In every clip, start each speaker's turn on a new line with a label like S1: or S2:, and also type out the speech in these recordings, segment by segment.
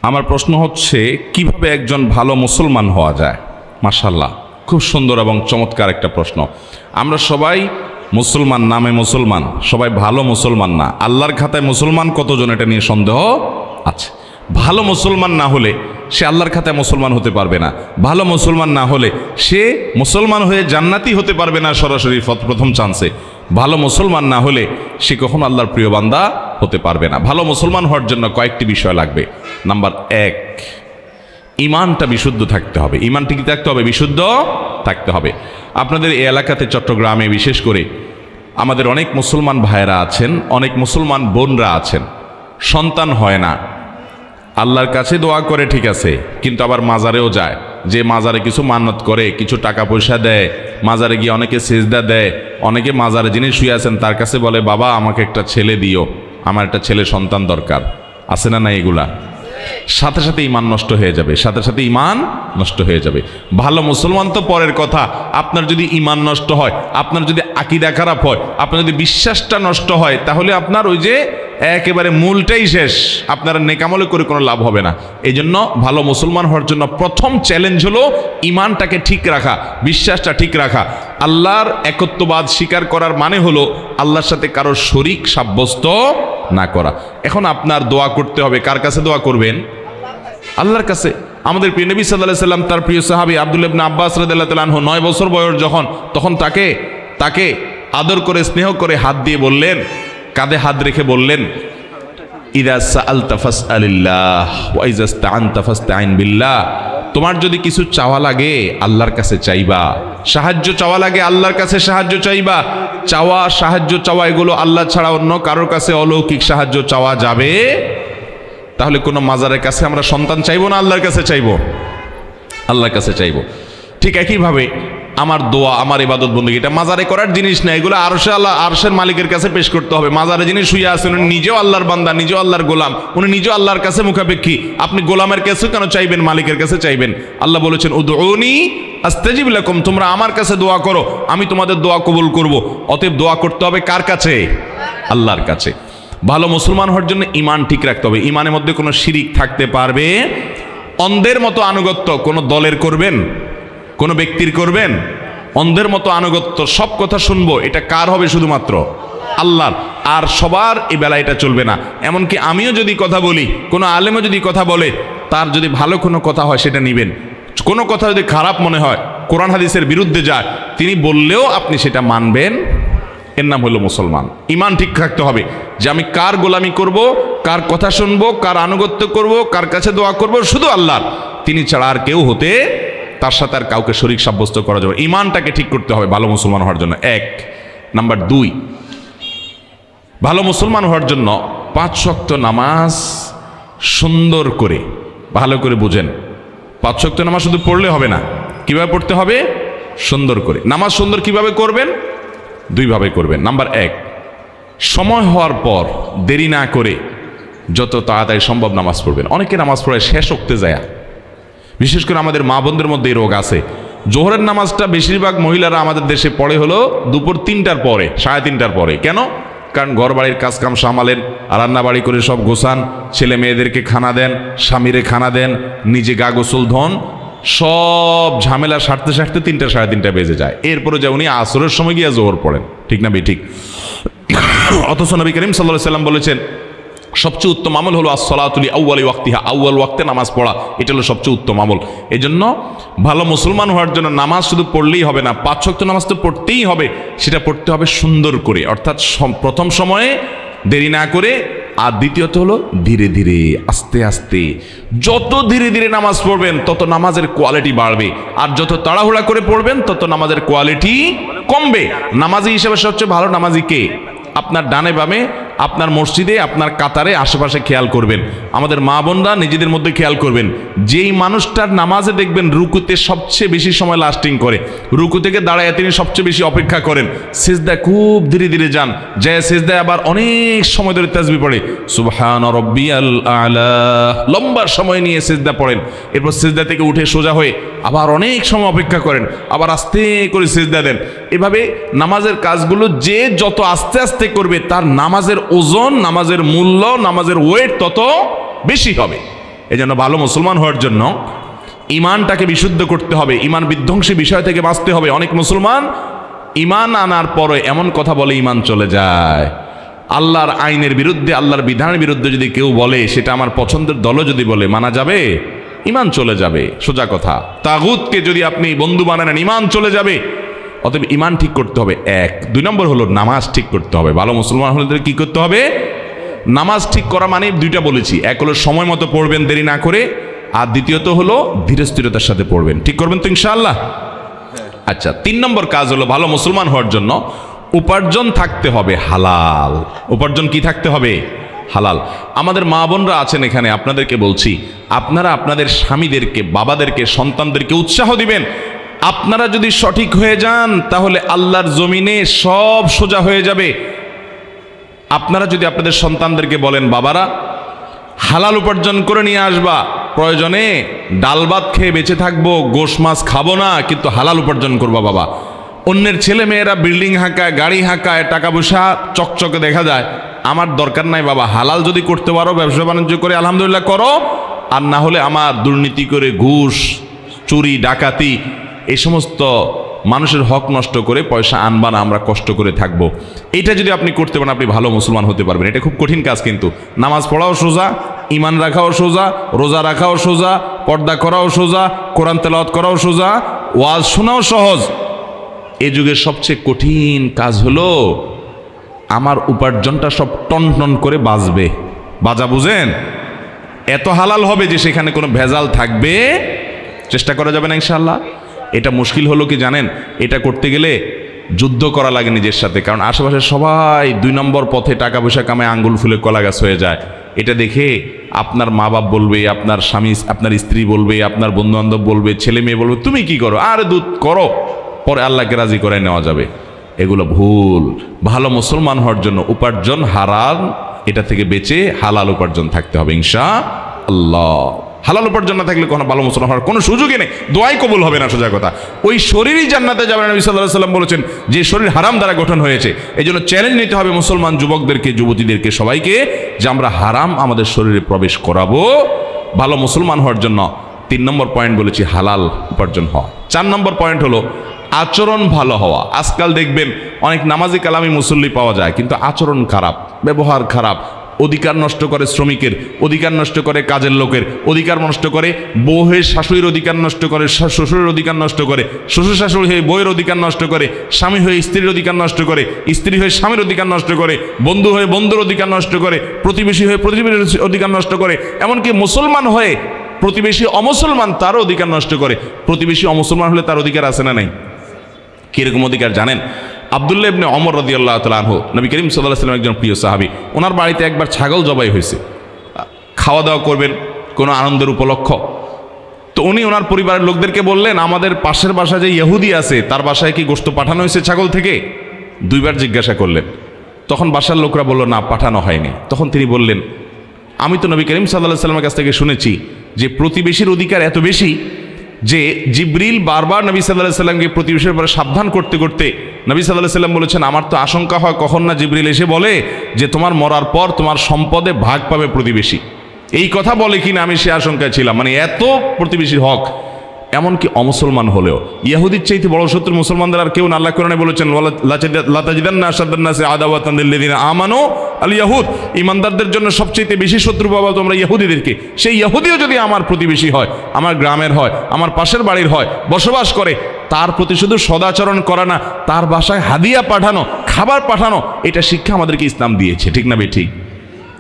S1: আমার প্রশ্ন হচ্ছে কিভাবে একজন ভালো মুসলমান হওয়া যায়? মাশাআল্লাহ, খুব সুন্দর এবং চমৎকার একটা প্রশ্ন। আমরা সবাই মুসলমান, নামে মুসলমান, সবাই ভালো মুসলমান না। আল্লাহর খাতায় মুসলমান কতজন, এটা নিয়ে সন্দেহ আছে। ভালো মুসলমান না হলে সে আল্লাহর খাতায় মুসলমান হতে পারবে না। ভালো মুসলমান না হলে সে মুসলমান হয়ে জান্নাতি হতে পারবে না সরাসরি প্রথম চান্সে। ভালো মুসলমান না হলে সে কখনো আল্লাহর প্রিয় বান্দা হতে পারবে না। ভালো মুসলমান হওয়ার জন্য কয়েকটি বিষয় লাগবে। নাম্বার 1, ইমানটা বিশুদ্ধ থাকতে হবে। ইমানটি কি থাকতে হবে? বিশুদ্ধ থাকতে হবে। আপনাদের এই এলাকাতে চট্টগ্রামে বিশেষ করে আমাদের অনেক মুসলমান ভাইয়েরা আছেন, অনেক মুসলমান বোনরা আছেন, সন্তান হয় না। আল্লাহর কাছে দোয়া করে ঠিক আছে, কিন্তু আবার মাজারেও যায়, যে মাজারে কিছু মান্নত করে, কিছু টাকা পয়সা দেয়, মাজারে গিয়ে অনেকে সিজদা দেয়, অনেকে মাজারে যিনি শুয়ে আছেন তার কাছে বলে বাবা আমাকে একটা ছেলে দিও, আমার একটা ছেলে সন্তান দরকার। আছে না? না, এগুলা সাথে সাথে ইমান নষ্ট হয়ে যাবে, সাথে সাথে ইমান নষ্ট হয়ে যাবে। ভালো মুসলমান তো পরের কথা, আপনার যদি ইমান নষ্ট হয়, আপনার যদি আকীদা খারাপ হয়, আপনার যদি বিশ্বাসটা নষ্ট হয়, তাহলে আপনার ওই যে একেবারে মূলটাই শেষ, আপনার নেকামলে করে কোনো লাভ হবে না। এই জন্য ভালো মুসলমান হওয়ার জন্য প্রথম চ্যালেঞ্জ হলো ইমানটাকে ঠিক রাখা, বিশ্বাসটা ঠিক রাখা। আল্লাহর একত্ববাদ স্বীকার করার মানে হলো আল্লাহর সাথে কারো শরীক সাব্যস্ত না করা। এখন আপনার দোয়া করতে হবে, কার কাছে দোয়া করবেন? আল্লাহর কাছে। আমাদের প্রিয় নবী সাল্লাল্লাহু আলাইহি সাল্লাম তার প্রিয় সাহাবী আব্দুল্লাহ ইবনে আব্বাস রাদিয়াল্লাহু তাআলা আনহু 9 বছর বয়স যখন, তখন তাকে আদর করে স্নেহ করে হাত দিয়ে বললেন, কাঁধে হাত রেখে বললেন, ইযা সাআলতা ফাসআলিল্লাহ ওয়া ইযা ইসতাআনতা ফাসতাইন বিল্লাহ। তোমার যদি কিছু চাওয়া লাগে আল্লাহর কাছে চাইবা, সাহায্য চাওয়া লাগে আল্লাহর কাছে সাহায্য চাইবা। চাওয়া, সাহায্য চাওয়া এগুলো আল্লাহ ছাড়া অন্য কারোর কাছে অলৌকিক সাহায্য চাওয়া যাবে? তাহলে কোনো মাজারের কাছে আমরা সন্তান চাইবো না আল্লাহর কাছে চাইবো? আল্লাহর কাছে চাইবো। ঠিক একইভাবে আমার দোয়া, আমার ইবাদত বন্দেগী, এটা মাজারে করার জিনিস না, এগুলো আরশের মালিকের কাছে পেশ করতে হবে। মাজারে যিনি শুয়ে আছেন উনি নিজেও আল্লাহর বান্দা, নিজেও আল্লাহর গোলাম, উনি নিজেও আল্লাহর কাছে মুখাপেক্ষী। আপনি গোলামের কাছে কেন চাইবেন? মালিকের কাছে চাইবেন। আল্লাহ বলেছেন উদউনি আস্তাজিব লাকুম, তোমরা আমার কাছে দোয়া করো, আমি তোমাদের দোয়া কবুল করব। অতএব দোয়া করতে হবে কার কাছে? আল্লাহর কাছে। ভালো মুসলমান হওয়ার জন্য ইমান ঠিক রাখতে হবে। ইমানের মধ্যে কোনো শিরিক থাকতে পারবে? অন্ধের মতো আনুগত্য কোনো দলের করবেন, কোনো ব্যক্তির করবেন? অন্ধের মতো আনুগত্য, সব কথা শুনবো, এটা কার হবে? শুধুমাত্র আল্লাহর। আর সবার এই বেলা এটা চলবে না। এমনকি আমিও যদি কথা বলি, কোনো আলেমও যদি কথা বলে, তার যদি ভালো কোনো কথা হয় সেটা নিবেন। কোনো কথা যদি খারাপ মনে হয়, কোরআন হাদিসের বিরুদ্ধে যায়, তিনি বললেও আপনি সেটা মানবেন। এর নাম হলো মুসলমান। ইমান ঠিক থাকতে হবে যে আমি কার গোলামি করব, কার কথা শুনবো, কার আনুগত্য করব, কার কাছে দোয়া করব, শুধু আল্লাহর। তিনি ছাড়া আর কেউ হতে, তার সাথে আর কাউকে শরীক সাব্যস্ত করা যাবে। ইমানটাকে ঠিক করতে হবে ভালো মুসলমান হওয়ার জন্য, 1। নাম্বার 2, ভালো মুসলমান হওয়ার জন্য 5 ওয়াক্ত নামাজ সুন্দর করে, ভালো করে বুঝেন, 5 ওয়াক্ত নামাজ শুধু পড়লে হবে না। কিভাবে পড়তে হবে? সুন্দর করে। নামাজ সুন্দর কিভাবে করবেন? 2 ভাবে করবেন। নাম্বার 1, সময় হওয়ার পর দেরি না করে যত তাড়াতাড়ি সম্ভব নামাজ পড়বেন। অনেকে নামাজ পড়ে শেষ ওক্তে যায়, বিশেষ করে আমাদের মা বোনদের মধ্যে এই রোগ আছে। জোহরের নামাজটা বেশিরভাগ মহিলারা আমাদের দেশে পড়ে হলো দুপুর 3টার পরে, 3:30টার পরে। কেন? কারণ ঘর বাড়ির কাজকাম সামালেন, রান্নাবাড়ি করে সব গোছান, ছেলে মেয়েদেরকে খানা দেন, স্বামীরে খানা দেন, নিজে গা গোসল ধন, সব ঝামেলা সারতে সারতে 3টা 3:30 বেজে যায়। এরপরে যে উনি আসরের সময় গিয়ে জোহর পড়েন, ঠিক না ঠিক? অথচ নবী করিম সাল্লাল্লাহু আলাইহি ওয়াসাল্লাম বলেছেন সবচেয়ে উত্তম আমল হলো as-সালাতু লি আউয়ালি ওয়াক্তিহা, আউয়াল ওয়াক্তে নামাজ পড়া, এটা হলো সবচেয়ে উত্তম আমল। এই জন্য ভালো মুসলমান হওয়ার জন্য নামাজ শুধু পড়লেই হবে না, 5 ওয়াক্ত নামাজ তো পড়তেই হবে। সেটা পড়তে হবে সুন্দর করে, অর্থাৎ প্রথম সময়ে দেরি না করে, আর দ্বিতীয়ত হলো ধীরে ধীরে, আস্তে আস্তে। যত ধীরে ধীরে নামাজ পড়বেন তত নামাজের কোয়ালিটি বাড়বে, আর যত তাড়াহুড়া করে পড়বেন তত নামাজের কোয়ালিটি কমবে। নামাজি হিসেবে সবচেয়ে ভালো নামাজি কে? আপনার ডানে বামে, আপনার মসজিদে, আপনার কাতারে, আশেপাশে খেয়াল করবেন। আমাদের মা বোনরা নিজেদের মধ্যে খেয়াল করবেন, যেই মানুষটার নামাজে দেখবেন রুকুতে সবচেয়ে বেশি সময় লাস্টিং করে, রুকু থেকে দাঁড়ায় তিনি সবচেয়ে বেশি অপেক্ষা করেন, সিজদায় খুব ধীরে ধীরে যান, যায় সিজদায় আবার অনেক সময় ধরে তাসবিহ পড়ে, সুবহান রাব্বিয়াল আলা, লম্বা সময় নিয়ে সিজদা পড়েন। এরপর সিজদা থেকে উঠে সোজা হয়ে আবার অনেক সময় অপেক্ষা করেন, আবার আস্তে করে সিজদা দেন। এভাবে নামাজের কাজগুলো যে যত আস্তে আস্তে করবে, তার নামাজের ওজন, নামাজের মূল্য, নামাজের ওয়েট তত বেশি হবে। এই জন্য ভালো মুসলমান হওয়ার জন্য ইমানটাকে বিশুদ্ধ করতে হবে, ইমান বিধ্বংসী বিষয় থেকে বাঁচতে হবে। অনেক মুসলমান ইমান আনার পরে এমন কথা বলে ইমান চলে যায়। আল্লাহর আইনের বিরুদ্ধে, আল্লাহর বিধানের বিরুদ্ধে যদি কেউ বলে, সেটা আমার পছন্দের দলও যদি বলে, মানা যাবে? ইমান চলে যাবে, সোজা কথা। তাগুতকে যদি আপনি বন্ধু বানান, ইমান চলে যাবে। অতএব ইমান ঠিক করতে হবে। 1 2 নম্বর হলো নামাজ ঠিক করতে হবে। ভালো মুসলমান হলে কি করতে হবে? নামাজ ঠিক করা মানে দুইটা বলেছি, এক হলো সময় মতো পড়বেন দেরি না করে, আর দ্বিতীয়ত হলো ধীরে স্থিরতার সাথে পড়বেন। ঠিক করবেন তো ইনশাআল্লাহ? আচ্ছা, 3 নম্বর কাজ হলো ভালো মুসলমান হওয়ার জন্য উপার্জন থাকতে হবে হালাল। উপার্জন কি থাকতে হবে? হালাল। আমাদের মা বোনরা আছেন এখানে, আপনাদেরকে বলছি, আপনারা আপনাদের স্বামীদেরকে, বাবাদেরকে, সন্তানদেরকে উৎসাহ দিবেন। আপনারা যদি সঠিক হয়ে যান তাহলে আল্লাহর জমিনে সব সোজা হয়ে যাবে। আপনারা যদি আপনাদের সন্তানদেরকে বলেন, বাবারা হালাল উপার্জন করে নিয়ে আসবা, প্রয়োজনে ডাল ভাত খেয়ে বেঁচে থাকবো, গোশ মাছ খাবো না, কিন্তু হালাল উপার্জন করবা বাবা। অন্যের ছেলে মেয়েরা বিল্ডিং হাঁকায়, গাড়ি হাঁকায়, টাকা পয়সা চকচকে দেখা যায়, আমার দরকার নাই বাবা। হালাল যদি করতে পারো, ব্যবসা বাণিজ্য করে আলহামদুলিল্লাহ করো, আর না হলে আমার দুর্নীতি করে ঘুষ, চুরি, ডাকাতি, এই সমস্ত মানুষের হক নষ্ট করে পয়সা আনবা না, আমরা কষ্ট করে থাকবো। এইটা যদি আপনি করতে পারেন, আপনি ভালো মুসলমান হতে পারবেন। এটা খুব কঠিন কাজ, কিন্তু নামাজ পড়াও সোজা, ইমান রাখাও সোজা, রোজা রাখাও সোজা, পর্দা করাও সোজা, কোরআন তেলাওয়াত করাও সোজা, ওয়াজ শোনাও সহজ। এই যুগের সবচেয়ে কঠিন কাজ হলো আমার উপার্জনটা সব টন টন করে বাজবে। বাজা বুঝেন? এত হালাল হবে যে সেখানে কোনো ভেজাল থাকবে, চেষ্টা করা যাবে না ইনশাআল্লাহ। এটা মুশকিল হলো কি জানেন? এটা করতে গেলে যুদ্ধ করা লাগে নিজের সাথে, কারণ আশেপাশে সবাই 2 নম্বর পথে টাকা পয়সা কামায় আঙ্গুল ফুলে কলা গাছ হয়ে যায়। এটা দেখে আপনার মা বাপ বলবে, আপনার স্বামী, আপনার স্ত্রী বলবে, আপনার বন্ধু বান্ধব বলবে, ছেলে মেয়ে বলবে, তুমি কি করো? আরে দুধ করো, পরে আল্লাহকে রাজি করে নেওয়া যাবে। এগুলো ভুল। ভালো মুসলমান হওয়ার জন্য উপার্জন হারাম, এটা থেকে বেঁচে হালাল উপার্জন থাকতে হবে ইনশাআল্লাহ। হালাল উপার্জন না থাকলে কোনো ভালো মুসলমান হওয়ার কোনো সুযোগই নেই, দোয়াই কবুল হবে না, সোজা কথা। ওই শরীরই জান্নাতে যাবে না। নবী সাল্লাল্লাহু আলাইহি ওয়াসাল্লাম বলেছেন যে শরীর হারাম দ্বারা গঠন হয়েছে। এই জন্য চ্যালেঞ্জ নিতে হবে মুসলমান যুবকদেরকে, যুবতীদেরকে, সবাইকে, যে আমরা হারাম আমাদের শরীরে প্রবেশ করাবো। ভালো মুসলমান হওয়ার জন্য 3 নম্বর পয়েন্ট বলেছি হালাল উপার্জন হওয়া। 4 নম্বর পয়েন্ট হলো আচরণ ভালো হওয়া। আজকাল দেখবেন অনেক নামাজি কালামি মুসল্লি পাওয়া যায়, কিন্তু আচরণ খারাপ, ব্যবহার খারাপ, অধিকার নষ্ট করে শ্রমিকের, অধিকার নষ্ট করে কাজের লোকের, অধিকার নষ্ট করে বউয়ের শাশুড়ির অধিকার নষ্ট করে, শ্বশুরের অধিকার নষ্ট করে, শ্বশুর শাশুড়ি হয়ে বউয়ের অধিকার নষ্ট করে, স্বামী হয়ে স্ত্রীর অধিকার নষ্ট করে, স্ত্রী হয়ে স্বামীর অধিকার নষ্ট করে, বন্ধু হয়ে বন্ধুর অধিকার নষ্ট করে, প্রতিবেশী হয়ে প্রতিবেশীর অধিকার নষ্ট করে, এমনকি মুসলমান হয়ে প্রতিবেশী অমুসলমান তারও অধিকার নষ্ট করে। প্রতিবেশী অমুসলমান হলে তার অধিকার আছে না নাই? কিরকম অধিকার জানেন? আব্দুল্লাহ ইবনে ওমর রাদিয়াল্লাহু তাআলা আনহু, নবী করিম সাল্লাল্লাহু আলাইহি ওয়াসাল্লামের একজন প্রিয় সাহাবী, ওনার বাড়িতে একবার ছাগল জবাই হয়েছে। খাওয়া দাওয়া করবেন কোনো আনন্দের উপলক্ষ, তো উনি ওনার পরিবারের লোকদেরকে বললেন, আমাদের পাশের বাসায় যে ইহুদি আছে তার বাসায় কি গোশত পাঠানো হয়েছে ছাগল থেকে? 2 বার জিজ্ঞাসা করলেন। তখন বাসার লোকরা বলল, না, পাঠানো হয়নি। তখন তিনি বললেন, আমি তো নবী করিম সাল্লাল্লাহু আলাইহি ওয়াসাল্লামের কাছ থেকে শুনেছি যে প্রতিবেশীর অধিকার এত বেশি যে জিবরিল বারবার নবী সাল্লাল্লাহু আলাইহি ওয়াসাল্লামকে প্রতিবেশীর ব্যাপারে সাবধান করতে করতে নবী সাল্লাল্লাহু আলাইহি ওয়াসাল্লাম বলেছেন, আমার তো আশঙ্কা হয় কখন না জিবরিল এসে বলে যে তোমার মরার পর তোমার সম্পদে ভাগ পাবে প্রতিবেশী। এই কথা বলে কিনা আমি সে আশঙ্কায় ছিলাম। মানে এত প্রতিবেশীর হক। এমনকি অমুসলমান হলেও ইহুদির চাইতে বড় শত্রু মুসলমানদের আর কেউ না। আল্লাহ কোরআনে বলেছেন, লা তাজিদান্না আশাদ্দান নাসি আদাওয়াতান লিল্লাযিনা আমানু আল ইয়াহুদ, ঈমানদারদের জন্য সবচেয়ে বেশি শত্রু পাবা তোমরা ইহুদিদেরকে। সেই ইহুদিও যদি আমার প্রতিবেশী হয়, আমার গ্রামের হয়, আমার পাশের বাড়ির হয়, বসবাস করে, তার প্রতি শুধু সদাচরণ করা না, তার বাসায় হাদিয়া পাঠানো, খাবার পাঠানো, এটা শিক্ষা আমাদেরকে ইসলাম দিয়েছে। ঠিক না বে ঠিক?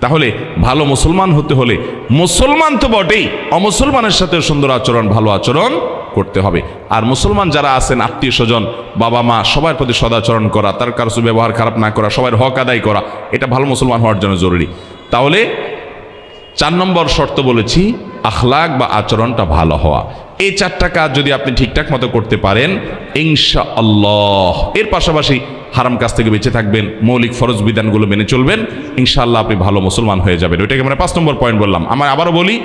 S1: তাহলে ভালো মুসলমান হতে হলে মুসলমান তো বটেই, অমুসলমানের সাথেও সুন্দর আচরণ, ভালো আচরণ করতে হবে। আর মুসলমান যারা আছেন, আত্মীয় স্বজন, বাবা মা, সবার প্রতি সদাচরণ করা, তার কারো ব্যবহার খারাপ না করা, সবার হক আদায় করা, এটা ভালো মুসলমান হওয়ার জন্য জরুরি। তাহলে 4 নম্বর শর্ত বলেছি আখলাক বা আচরণটা ভালো হওয়া। এই 4টা কাজ যদি আপনি ঠিকঠাক মতো করতে পারেন ইনশাআল্লাহ, এর পাশাপাশি হারাম কাজ থেকে বেঁচে থাকবেন, মৌলিক ফরজ বিধানগুলো মেনে চলবেন, ইনশাআল্লাহ আপনি ভালো মুসলমান হয়ে যাবেন। ওইটাকে আমরা 5 নম্বর পয়েন্ট বললাম। আমরা আবারও বলি,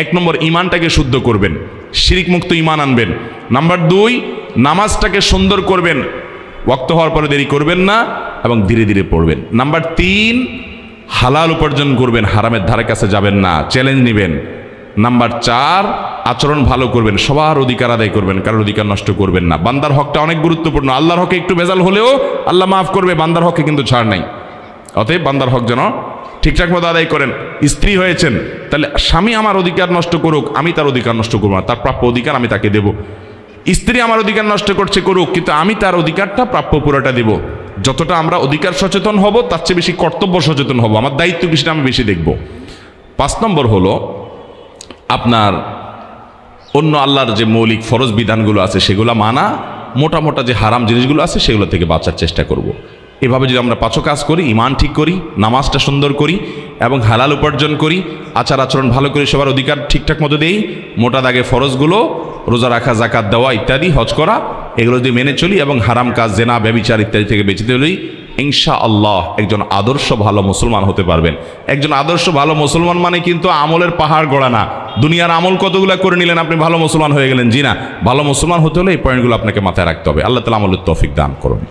S1: 1 নম্বর ইমানটাকে শুদ্ধ করবেন, শিরিক মুক্ত ইমান আনবেন। নাম্বার 2, নামাজটাকে সুন্দর করবেন, ওয়াক্ত হওয়ার পরে দেরি করবেন না এবং ধীরে ধীরে পড়বেন। নাম্বার 3, হালাল উপার্জন করবেন, হারামের ধারে কাছে যাবেন না, চ্যালেঞ্জ নেবেন। নাম্বার 4, আচরণ ভালো করবেন, সবার অধিকার আদায় করবেন, কারোর অধিকার নষ্ট করবেন না। বান্দার হকটা অনেক গুরুত্বপূর্ণ। আল্লাহর হকে একটু ভেজাল হলেও আল্লাহ মাফ করবে, বান্দার হকে কিন্তু ছাড় নাই। অতএব বান্দার হক যেন ঠিকঠাক মতো আদায় করেন। স্ত্রী হয়েছেন, তাহলে স্বামী আমার অধিকার নষ্ট করুক, আমি তার অধিকার নষ্ট করবো না, তার প্রাপ্য অধিকার আমি তাকে দেব। স্ত্রী আমার অধিকার নষ্ট করছে, করুক, কিন্তু আমি তার অধিকারটা প্রাপ্য পুরোটা দেব। যতটা আমরা অধিকার সচেতন হব, তার চেয়ে বেশি কর্তব্য সচেতন হব, আমার দায়িত্ব কিছুটা আমি বেশি দেখব। 5 নম্বর হলো আপনার অন্য আল্লাহর যে মৌলিক ফরজ বিধানগুলো আছে সেগুলো মানা, মোটা মোটা যে হারাম জিনিসগুলো আছে সেগুলো থেকে বাঁচার চেষ্টা করব। এভাবে যদি আমরা 5 কাজ করি, ইমান ঠিক করি, নামাজটা সুন্দর করি এবং হালাল উপার্জন করি, আচার আচরণ ভালো করি, সবার অধিকার ঠিকঠাক মতো দেই, মোটা দাগে ফরজগুলো রোজা রাখা, জাকাত দেওয়া ইত্যাদি, হজ করা, এগুলো যদি মেনে চলি এবং হারাম কাজ, জেনা, ব্যভিচার ইত্যাদি থেকে বেঁচে চলি, ইনশাআল্লাহ একজন আদর্শ ভালো মুসলমান হতে পারবেন। একজন আদর্শ ভালো মুসলমান মানে কিন্তু আমলের পাহাড় গড়া না। দুনিয়ার আমল কতগুলো করে নিলেন, আপনি ভালো মুসলমান হয়ে গেলেন, জি না। ভালো মুসলমান হতে হলে এই পয়েন্টগুলো আপনাকে মাথায় রাখতে হবে। আল্লাহ তাআলা আমলের তৌফিক দান করুন।